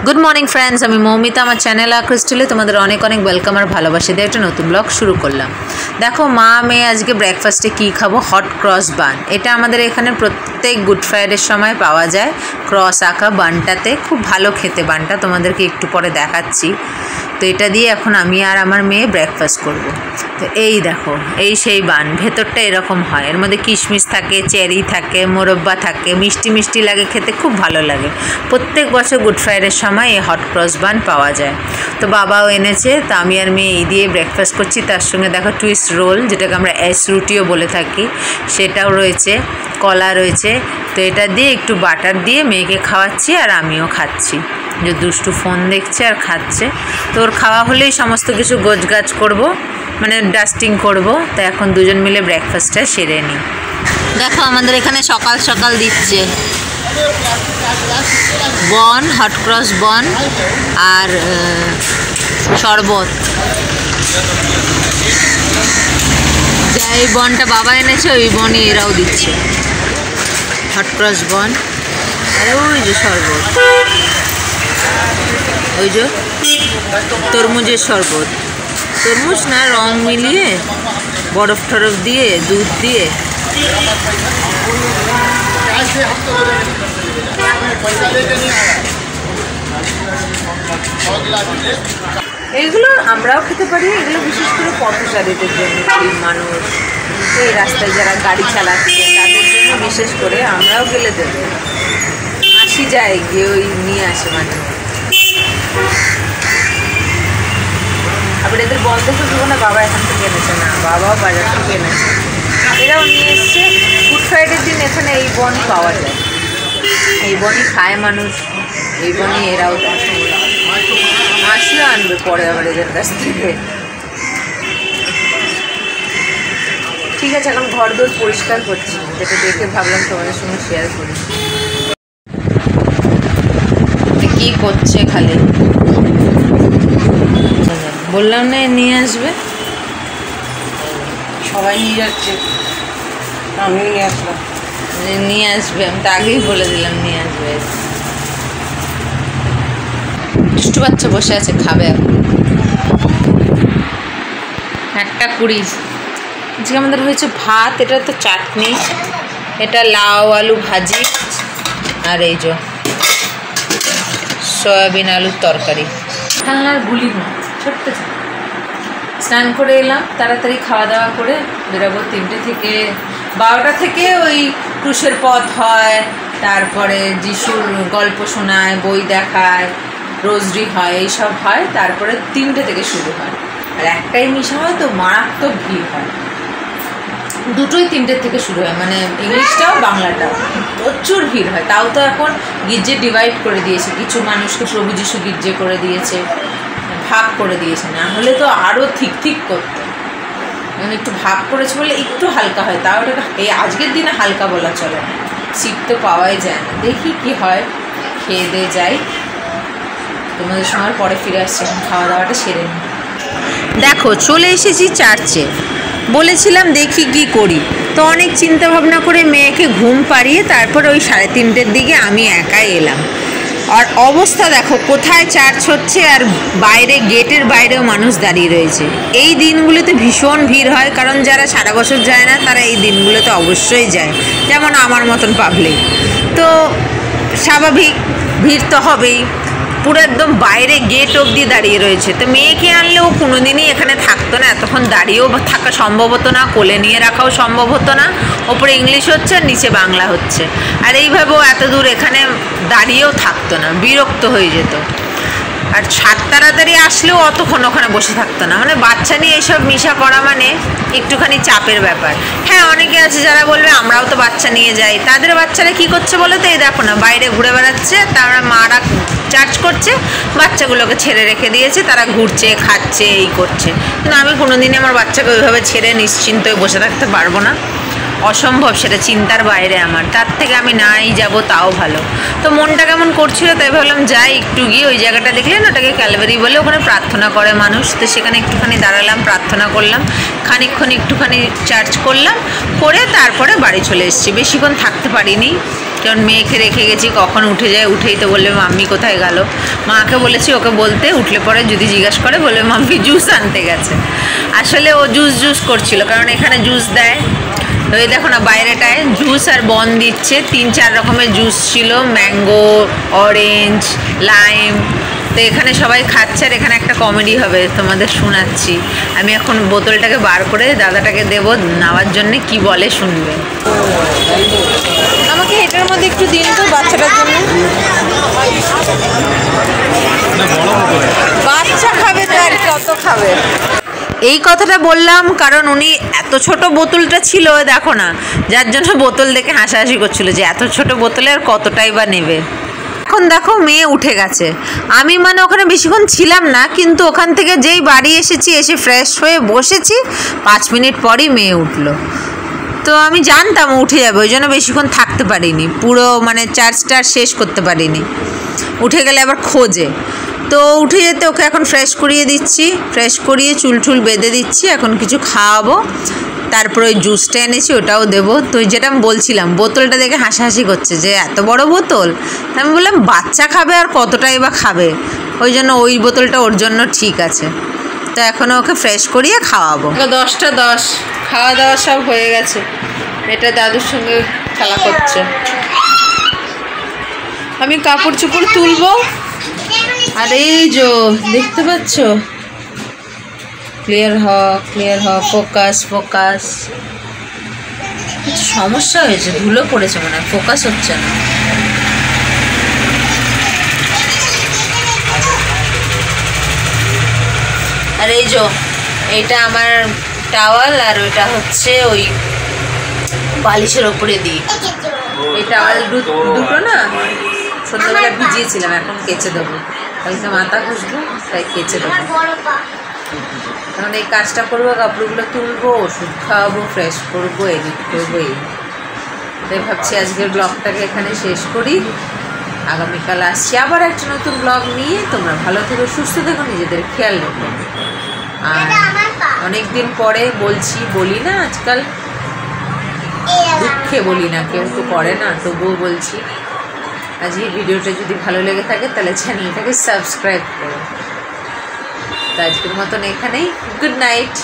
Good morning friends আমি মৌমিতা আমার channel ক্রিস্টালে তোমাদের অনেক অনেক ওয়েলকাম আর ভালোবাসা দিয়ে একটা নতুন ব্লগ শুরু করলাম। দেখো মা মেয়ে আজকে ব্রেকফাস্টে কি খাবো, হট ক্রস বান। এটা আমাদের এখানে প্রত্যেক গুড ফ্রাইডের সময় পাওয়া যায়। ক্রস আঁকা বানটাতে খুব ভালো খেতে, বানটা তোমাদেরকে একটু পরে দেখাচ্ছি। তো এটা দিয়ে এখন আমি আর আমার মেয়ে ব্রেকফাস্ট করব। তো এই দেখো, এই সেই বান, ভেতরটা এরকম হয়, এর মধ্যে কিশমিশ থাকে, চেরি থাকে, মোরব্বা থাকে, মিষ্টি মিষ্টি লাগে খেতে, খুব ভালো লাগে। প্রত্যেক বছর গুড ফ্রাইডের সময় এই হট ক্রস বান পাওয়া যায়। তো বাবাও এনেছে, তো আমি আর মেয়ে এই দিয়ে ব্রেকফাস্ট করছি। তার সঙ্গে দেখো টুইস্ট রোল, যেটাকে আমরা এস রুটিও বলে থাকি, সেটাও রয়েছে, কলা রয়েছে। তো এটা দিয়ে একটু বাটার দিয়ে মেয়েকে খাওয়াচ্ছি আর আমিও খাচ্ছি। যে দুষ্টু ফোন দেখছে আর খাচ্ছে। তো ওর খাওয়া হলেই সমস্ত কিছু গোছগাছ করব, মানে ডাস্টিং করব। তো এখন দুজন মিলে ব্রেকফাস্টটা সেরে নিই। দেখো আমাদের এখানে সকাল সকাল দিচ্ছে বন, হট ক্রস বন আর শরবত। যা এই বনটা বাবা এনেছে ওই বনই এরাও দিচ্ছে, হট ক্রস বন। আর ওই যে শরবত, ওই যে তরমুজের শরবত, তরমুজ না রং মিলিয়ে বরফ টরফ দিয়ে দুধ দিয়ে। এইগুলো আমরাও খেতে পারি, এগুলো বিশেষ করে পথচারীদের জন্য, মানুষ এই রাস্তায় যারা গাড়ি চালাচ্ছে তাদের জন্য বিশেষ করে। আমরাও গেলে দেবো, আসি যায় গিয়ে ওই নিয়ে আসে মানে। আবার এদের বলতে শুনবো না বাবা এখান থেকে এনেছে, না বাবাও বাজার থেকে এনেছে, এরাও নিয়ে এসছে। গুড ফ্রাইডের দিন এখানে এই বনই পাওয়া যায়, এই বনই খায় মানুষ, এই বনই এরাও দেয়। মাসিও আনবে পরে আবার এদের কাছ থেকে। ঠিক আছে, এখন ঘর দোর পরিষ্কার করছি, যেটা দেখে ভাবলাম তোমাদের সঙ্গে শেয়ার করি। কি করছে খালি, বললাম না নিয়ে আসবে, সবাই নিয়ে যাচ্ছে, আমিও নিয়ে আসলাম। নিয়ে আসবে, আমি তো আগেই বলে দিলাম নিয়ে আসবে। দুষ্টু বাচ্চা বসে আছে, খাবে এখন। 1:20। আজকে আমাদের হয়েছে ভাত, এটা তো চাটনি, এটা লাউ আলু ভাজি, আর এই যে সয়াবিন আলুর তরকারি। খেলনার গুলি না, ছোট্ট ছোট। স্নান করে এলাম, তাড়াতাড়ি খাওয়া দাওয়া করে বেরোবো 3টে থেকে। 12টা থেকে ওই ক্রুশের পথ হয়, তারপরে যিশুর গল্প শোনায়, বই দেখায়, রোজরি হয়, এইসব হয়। তারপরে 3টে থেকে শুরু হয়, আর একটাই মিশা হয়, তো মারাত্মক ভিড় হয়। দুটোই 3টের থেকে শুরু হয়, মানে ইংলিশটাও বাংলাটাও প্রচুর ভিড় হয়। তাও তো এখন গির্জে ডিভাইড করে দিয়েছে, কিছু মানুষকে প্রভু যিশু গির্জে করে দিয়েছে, ভাগ করে দিয়েছে, না হলে তো আরও ঠিক ঠিক করতো। মানে একটু ভাগ করেছে বলে একটু হালকা হয়, তাও ওটা এই আজকের দিনে হালকা বলা চলে না, সিট তো পাওয়াই যায় না। দেখি কি হয়, খেয়ে দিয়ে যাই। তোমাদের সময় পরে ফিরে আসছে, এখন খাওয়া দাওয়াটা সেরে নিই। দেখো চলে এসেছি চার্চে, বলেছিলাম দেখি কি করি। তো অনেক চিন্তা ভাবনা করে মেয়েকে ঘুম পাড়িয়ে তারপর ওই 3:30-র দিকে আমি একাই এলাম। আর অবস্থা দেখো, কোথায় চার্চ হচ্ছে আর বাইরে গেটের বাইরেও মানুষ দাঁড়িয়ে রয়েছে। এই দিনগুলোতে ভীষণ ভিড় হয়, কারণ যারা সারা বছর যায় না তারা এই দিনগুলোতে অবশ্যই যায়, যেমন আমার মতন পাবলিক। তো স্বাভাবিক ভিড় তো হবেই, পুরো একদম বাইরে গেট অবধি দাঁড়িয়ে রয়েছে। তো মেয়েকে আনলেও কোনো দিনই এখানে থাকতো না, এতক্ষণ দাঁড়িয়েও থাকা সম্ভব হতো না, কোলে নিয়ে রাখাও সম্ভব হতো না। ওপরে ইংলিশ হচ্ছে আর নিচে বাংলা হচ্ছে, আর এইভাবেও এত দূর এখানে দাঁড়িয়েও থাকতো না, বিরক্ত হয়ে যেত। আর তাড়াতাড়ি আসলেও অতক্ষণ ওখানে বসে থাকতো না, মানে বাচ্চা নিয়ে এইসব মিশা করা মানে একটুখানি চাপের ব্যাপার। হ্যাঁ, অনেকে আছে যারা বলবে আমরাও তো বাচ্চা নিয়ে যাই, তাদের বাচ্চারা কী করছে বলো তো, এই দেখো না বাইরে ঘুরে বেড়াচ্ছে, তারা মারা চার্জ করছে, বাচ্চাগুলোকে ছেড়ে রেখে দিয়েছে, তারা ঘুরছে খাচ্ছে এই করছে। কিন্তু আমি কোনোদিনই আমার বাচ্চাকে ওইভাবে ছেড়ে নিশ্চিন্ত হয়ে বসে থাকতে পারবো না, অসম্ভব, সেটা চিন্তার বাইরে আমার। তার থেকে আমি নাই যাব তাও ভালো। তো মনটা কেমন করছিল, তাই ভাবলাম যাই একটু গিয়ে ওই জায়গাটা দেখলেন, ওটাকে ক্যালভারি বলে, ওখানে প্রার্থনা করে মানুষ। তো সেখানে একটুখানি দাঁড়ালাম, প্রার্থনা করলাম, খানিকক্ষণ একটুখানি চার্জ করলাম, করে তারপরে বাড়ি চলে এসেছি। বেশিক্ষণ থাকতে পারিনি, কারণ মেয়েকে রেখে গেছি, কখন উঠে যায়, উঠেই তো বলবে মাম্মি কোথায় গেল। মাকে বলেছি ওকে বলতে, উঠলে পরে যদি জিজ্ঞাসা করে বলবে মাম্মি জুস আনতে গেছে। আসলে ও জুস করছিল, কারণ এখানে জুস দেয়। তো এই দেখো না বাইরেটায় জুস আর বন দিচ্ছে, 3-4 রকমের জুস ছিল, ম্যাঙ্গো, অরেঞ্জ, লাইম। তো এখানে সবাই খাচ্ছে আর এখানে একটা কমেডি হবে, তোমাদের শোনাচ্ছি। আমি এখন বোতলটাকে বার করে দাদাটাকে দেবো নেওয়ার জন্য, কি বলে শুনবে। আমাকে এটার মধ্যে একটু দিন তো বাচ্চাটার জন্য। বাচ্চা খাবে তো আর কত খাবে। এই কথাটা বললাম কারণ উনি এত ছোট বোতলটা ছিল দেখো না, যার জন্য বোতল দেখে হাসাহাসি করছিল যে এত ছোট বোতলে আর কতটাই বা নেবে। এখন দেখো মেয়ে উঠে গেছে। আমি মানে ওখানে বেশিক্ষণ ছিলাম না, কিন্তু ওখান থেকে যেই বাড়ি এসেছি, এসে ফ্রেশ হয়ে বসেছি, 5 মিনিট পরই মেয়ে উঠলো। তো আমি জানতাম উঠে যাবে, ওই জন্য বেশিক্ষণ থাকতে পারিনি, পুরো মানে চার্জটা শেষ করতে পারিনি। উঠে গেলে আবার খোঁজে। তো উঠে যেতে ওকে এখন ফ্রেশ করিয়ে দিচ্ছি, ফ্রেশ করিয়ে চুল বেঁধে দিচ্ছি, এখন কিছু খাওয়াবো। তারপর ওই জুসটা এনেছি ওটাও দেবো। তো যেটা আমি বলছিলাম, বোতলটা দেখে হাসাহাসি করছে যে এত বড় বোতল। আমি বললাম বাচ্চা খাবে আর কতটাই বা খাবে, ওই জন্য ওই বোতলটা ওর জন্য ঠিক আছে। তো এখনও ওকে ফ্রেশ করিয়ে খাওয়াবো। 10টা 10, খাওয়া দাওয়া সব হয়ে গেছে। এটা দাদুর সঙ্গে খেলা করছে। আমি কাপড় চোপড় তুলবো। আর এই যে দেখতে পাচ্ছ, ক্লিয়ার হ, ফোকাস। কিছু সমস্যা হয়েছে, ধুলো পড়েছে মনে হয়, ফোকাস হচ্ছে না। আর এই যে এটা আমার টাওয়াল, আর ওইটা হচ্ছে ওই বালিশের ওপরে দিই। এই টাওয়াল দুটো না সন্ধ্যাবেলা ভিজিয়েছিলাম, এখন কেচে দেবো। কালকে মাথা ঘষবো, তাই কেচে দেবো। এখন এই কাজটা করবো, কাপড়গুলো তুলবো, ওষুধ খাওয়াবো, ফ্রেশ করবো, এডিট করবো। এই তাই ভাবছি আজকের ব্লগটাকে এখানে শেষ করি। আগামীকাল আসছি আবার একটা নতুন ব্লগ নিয়ে। তোমরা ভালো থেকো, সুস্থ থেকো, নিজেদের খেয়াল রেখো। আর অনেকদিন পরে বলি না, আজকাল দুঃখে বলি না, কেউ তো করে না, তবুও বলছি। আজকে ভিডিওটা যদি ভালো লেগে থাকে তাহলে চ্যানেলটাকে সাবস্ক্রাইব করো। তো আজকের মতন এখানেই, গুড নাইট।